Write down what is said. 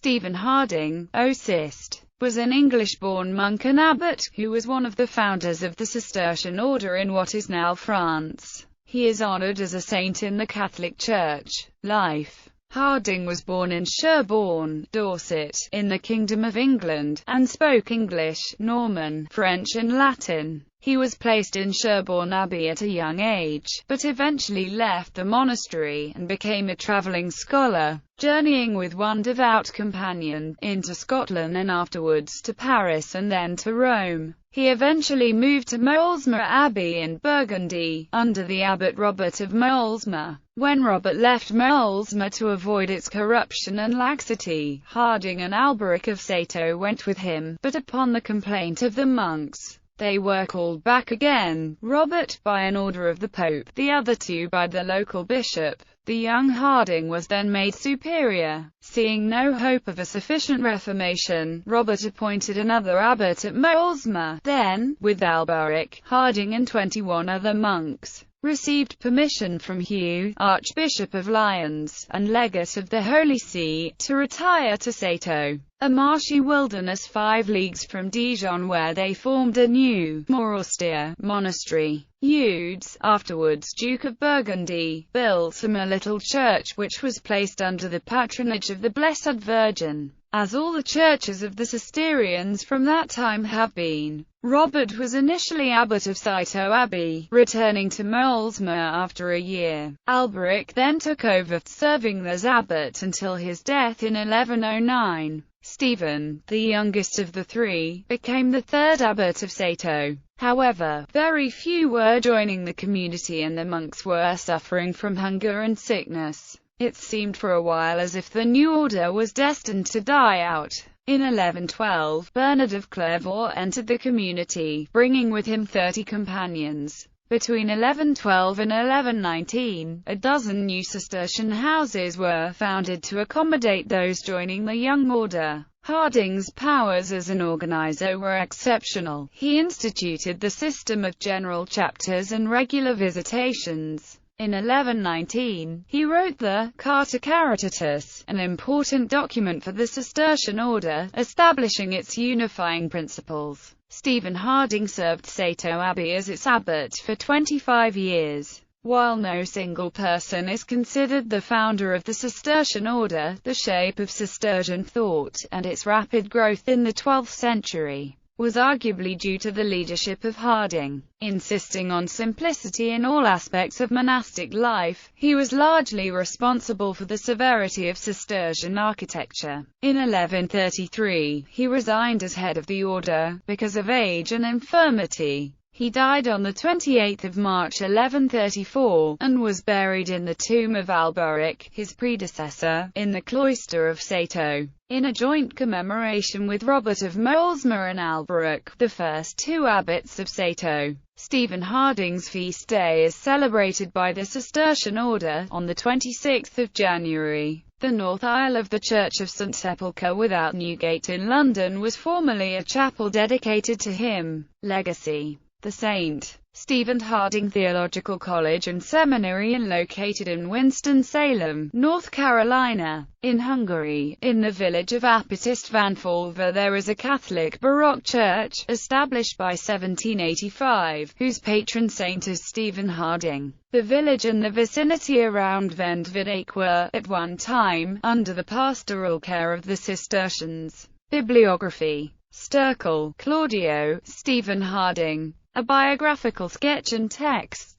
Stephen Harding, Ossist, was an English-born monk and abbot, who was one of the founders of the Cistercian order in what is now France. He is honoured as a saint in the Catholic Church. Life. Harding was born in Sherborne, Dorset, in the Kingdom of England, and spoke English, Norman, French and Latin. He was placed in Sherborne Abbey at a young age, but eventually left the monastery, and became a travelling scholar, journeying with one devout companion, into Scotland and afterwards to Paris and then to Rome. He eventually moved to Molesmer Abbey in Burgundy, under the abbot Robert of Molesmer. When Robert left Molesmer to avoid its corruption and laxity, Harding and Alberic of Sato went with him, but upon the complaint of the monks, they were called back again, Robert by an order of the Pope, the other two by the local bishop. The young Harding was then made superior. Seeing no hope of a sufficient reformation, Robert appointed another abbot at Molesmer. Then, with Alberic, Harding and 21 other monks, received permission from Hugh, Archbishop of Lyons, and Legate of the Holy See, to retire to Sato, a marshy wilderness 5 leagues from Dijon, where they formed a new, more austere, monastery. Eudes, afterwards Duke of Burgundy, built him a little church which was placed under the patronage of the Blessed Virgin, as all the churches of the Cistercians from that time have been. Robert was initially abbot of Sato Abbey, returning to Molesmer after a year. Alberic then took over, serving as abbot until his death in 1109. Stephen, the youngest of the 3, became the 3rd abbot of Sato. However, very few were joining the community and the monks were suffering from hunger and sickness. It seemed for a while as if the new order was destined to die out. In 1112, Bernard of Clairvaux entered the community, bringing with him 30 companions. Between 1112 and 1119, a dozen new Cistercian houses were founded to accommodate those joining the young order. Harding's powers as an organizer were exceptional. He instituted the system of general chapters and regular visitations. In 1119, he wrote the Carta Caritatis, an important document for the Cistercian order, establishing its unifying principles. Stephen Harding served Sato Abbey as its abbot for 25 years. While no single person is considered the founder of the Cistercian order, the shape of Cistercian thought, and its rapid growth in the 12th century, was arguably due to the leadership of Harding. Insisting on simplicity in all aspects of monastic life, he was largely responsible for the severity of Cistercian architecture. In 1133, he resigned as head of the order, because of age and infirmity. He died on 28 March 1134, and was buried in the tomb of Alberic, his predecessor, in the cloister of Sato, in a joint commemoration with Robert of Molesmer and Alberic, the first 2 abbots of Sato. Stephen Harding's feast day is celebrated by the Cistercian order, on 26 January. The north aisle of the Church of St. Sepulchre without Newgate in London was formerly a chapel dedicated to him. Legacy. The St. Stephen Harding Theological College and Seminary located in Winston-Salem, North Carolina. In Hungary, in the village of Apatist Vanfalva there is a Catholic Baroque church, established by 1785, whose patron saint is Stephen Harding. The village and the vicinity around Vendvidek were, at one time, under the pastoral care of the Cistercians. Bibliography. Sterkel, Claudio, Stephen Harding. A biographical sketch and text.